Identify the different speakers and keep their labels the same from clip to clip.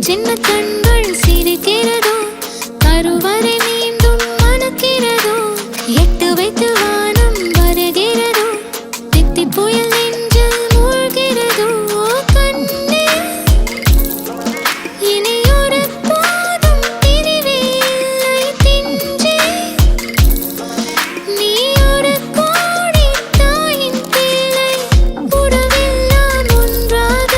Speaker 1: சின்ன கண்கள் சிரிக்கிறதோ, கருவறை மீண்டும் மணக்கிறதோ, எட்டு வைத்து வானம் வருகிறதோ, தித்தி புயல் நெஞ்சில் மூழ்கிறதோ. கண்ணே இனி ஒரு போதும் பிரிவே இல்லை தின்றே, நீ ஒரு கோடி தாயின் பிள்ளை, உறவெல்லாம் ஒன்றாக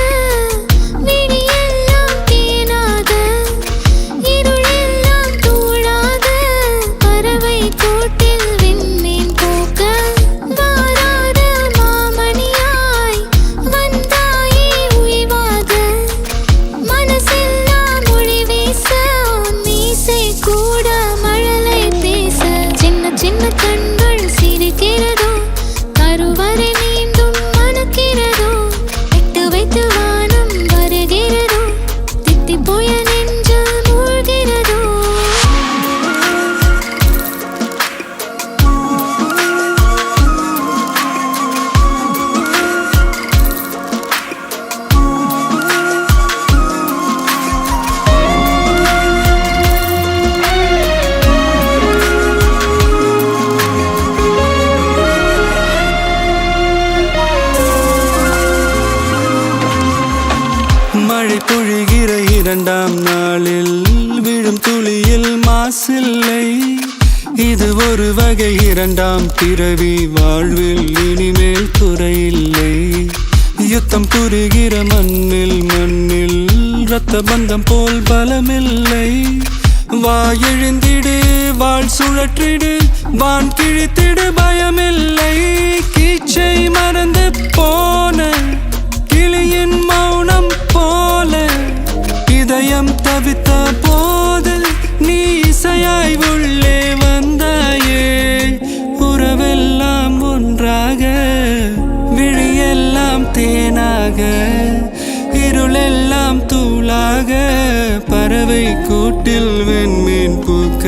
Speaker 2: மழை பொழிகிற இரண்டாம் நாளில் விழும் துளியில் மாசில்லை. இது ஒரு வகை இரண்டாம் பிறவி, வாழ்வில் இனிமேல் குறையில்லை. யுத்தம் புரிகிற மண்ணில் இரத்த பந்தம் போல் பலமில்லை. வா எழுந்திடு, வாழ் சுழற்றிடு, வான் கிழித்திடு, பயமில்லை. கீச்சை மறந்து போன கிளியின் மௌனம் போல இதயம் தவித்த போது நீ இசையாய் உள்ளே வந்தாயே. உறவெல்லாம் ஒன்றாக, விழியெல்லாம் தேனாக, இருளெல்லாம் தூளாக, பறவை கூட்டில் வெண்மீன் பூக்க.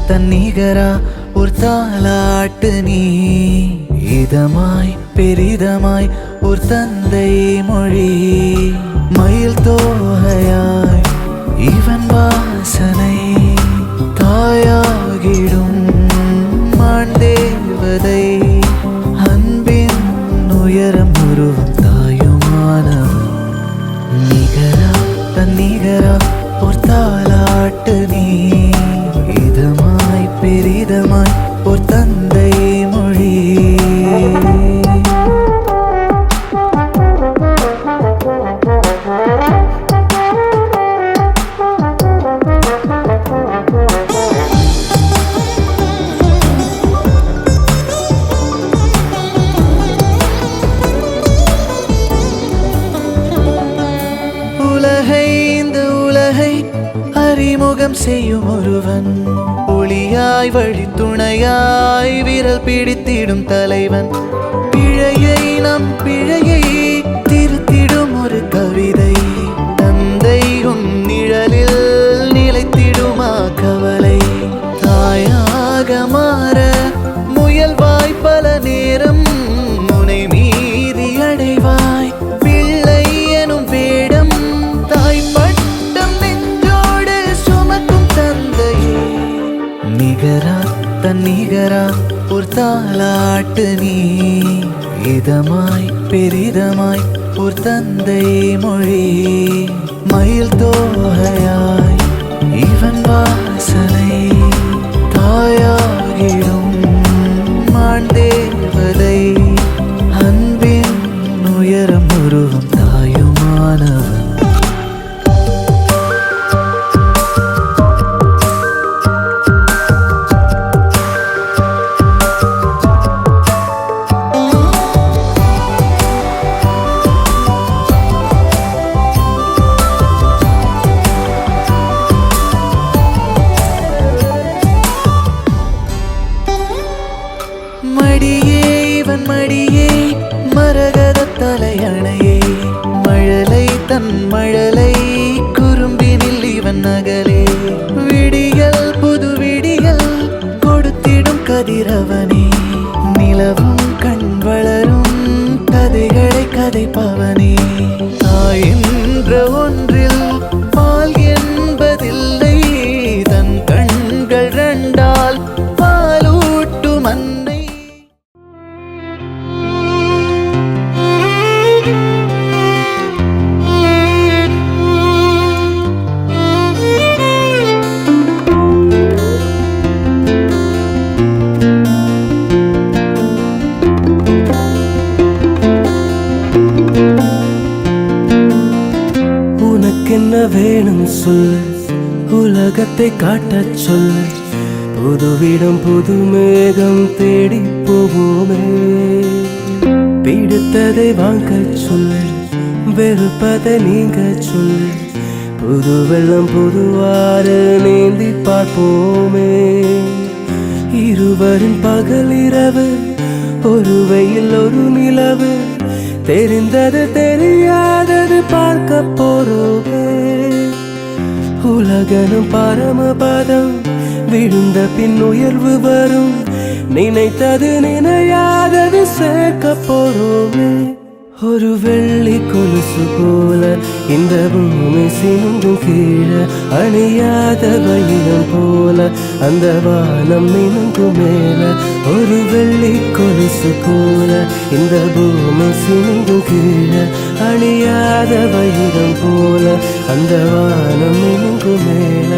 Speaker 3: தன்னிகரா ஒரு தாலாட்டு நீ, இதமாய் பெரிதமாய் ஒரு தந்தை மொழி, மயில் தோகையாய் இவன் வாசனை, தாயாகிடும் மாண்டேவதை, அன்பின் உயரம் உருவம் தாயுமானவன். நிகரா தன்னிகரா ஒரு தாலாட்டு நீ, இதமாய் பெரிதமாய் ஒரு தந்தை மொழி. உலகை இந்த உலகை அறிமுகம் செய்யும் ஒருவன், ஒளியாய் வழித்துணையாய் விரல் பிடித்திடும் தலைவன், பிழையை நம் பிழையை திருத்திடும் ஒரு கவிதை தந்தை உன் நிழலில் நிலைத்திடுமா கவலை தாயாக மாற முயல்வாய் பல நேரம் முனை மீறி அடைவாய் பிள்ளை எனும் வேடம் தாய் பட்டம் நெஞ்சோடு சுமக்கும் தந்தையே நிகரா தன்னிகரா ஒரு தாலாட்டு நீ இதமாய் பெரிதமாய் ஒரு தந்தை மொழி மயில் தோகையாய் இவன் வாசனை தாயாகிடும் மான் தேவதை அன்பின் உயரம் உருவம் தாயுமானவன் மடியே இவன் மடியே மரகத தலையணையே மழலை தன் மழலை குறும்பினில் இவன் நகலே விடியல் புது விடியல் கொடுத்திடும் கதிரவனே நிலவும் கண் வளரும் கதைகளை கதைப்பவனே தாய் என்ற ஒன்றில் பால் என்பதில்லை தன் கண்கள் ரெண்டால் பாலூட்டும் அன்னை
Speaker 2: உனக்கென்ன வேணும் சொல் உலகத்தை காட்டச் சொல் புதுவிடம் புது மேகம் தேடி போவோமே பிடித்ததை வாங்கச் சொல் வெறுப்பதை நீங்க சொல் புது வெள்ளம் புதுவாறு நீந்தி பார்ப்போமே இருவரின் பகல் இரவு ஒரு வெயில் ஒரு நிலவு தெரிந்தது தெரியாதது பார்க்க போறோமே உலகனும் பரமபதம் விழுந்த பின் உயர்வு வரும் நினைத்தது நினையாதது சேர்க்க போறோமே ஒரு வெள்ளி கொலுசு போல இந்த பூமி சிந்தும் கீழே அணியாத வைரம் போல அந்த வானம் மினுங்கும் மேல ஒரு வெள்ளி கொலுசு போல இந்த பூமி சிந்தும் கீழே அணியாத வைரம் போல அந்த வானம் மினுங்கும் மேல